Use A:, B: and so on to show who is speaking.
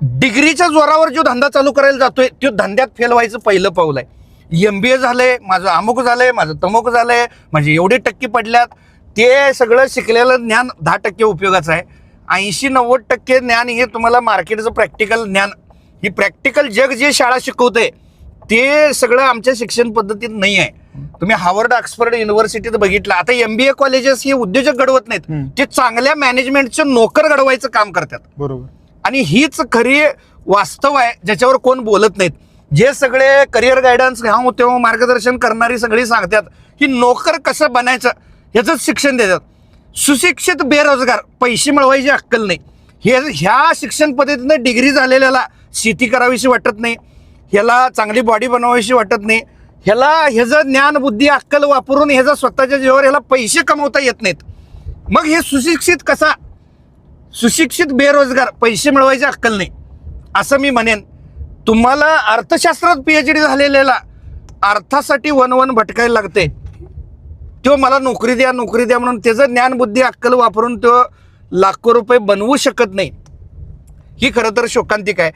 A: डिग्रीच्या जोरावर जो धंदा चालू करायला जातोय तो धंद्यात फेल व्हायचं पहिलं पाऊल आहे. MBA झालंय, माझं अमुक झालंय, माझं तमुक झालंय, म्हणजे एवढे टक्के पडल्यात. ते सगळं शिकलेलं ज्ञान 10% उपयोगाचं आहे. 80-90% ज्ञान हे तुम्हाला मार्केटचं प्रॅक्टिकल ज्ञान, ही प्रॅक्टिकल जग जे शाळा शिकवते ते सगळं आमच्या शिक्षण पद्धतीत नाही आहे. तुम्ही हार्वर्ड ऑक्सफर्ड युनिव्हर्सिटीत बघितलं. आता MBA कॉलेजेस हे उद्योजक घडवत नाहीत, ते चांगल्या मॅनेजमेंटचे नोकर घडवायचं काम करतात.
B: बरोबर.
A: आणि हीच खरी वास्तव आहे ज्याच्यावर कोण बोलत नाहीत. जे सगळे करिअर गायडन्स ह्या तेव्हा मार्गदर्शन करणारी सगळी सांगतात की नोकर कसं बनायचं याचंच शिक्षण देतात. सुशिक्षित बेरोजगार, पैसे मिळवायची अक्कल नाही, ह्या शिक्षण पद्धतीनं डिग्री झालेल्याला शेती करावीशी वाटत नाही, ह्याला चांगली बॉडी बनवावीशी वाटत नाही, ह्याला ह्याचं ज्ञान बुद्धी अक्कल वापरून ह्याचा स्वतःच्या जीवावर ह्याला पैसे कमवता येत नाहीत. मग हे सुशिक्षित कसा? सुशिक्षित बेरोजगार, पैसे मिळवायची अक्कल नाही. असं मी म्हणेन. तुम्हाला अर्थशास्त्रात PhD झालेल्याला अर्थासाठी वन भटकायला लागते. तो मला नोकरी द्या नोकरी द्या म्हणून त्याचं ज्ञान बुद्धी अक्कल वापरून तो लाखो रुपये बनवू शकत नाही. ही खरं तर शोकांतिक आहे.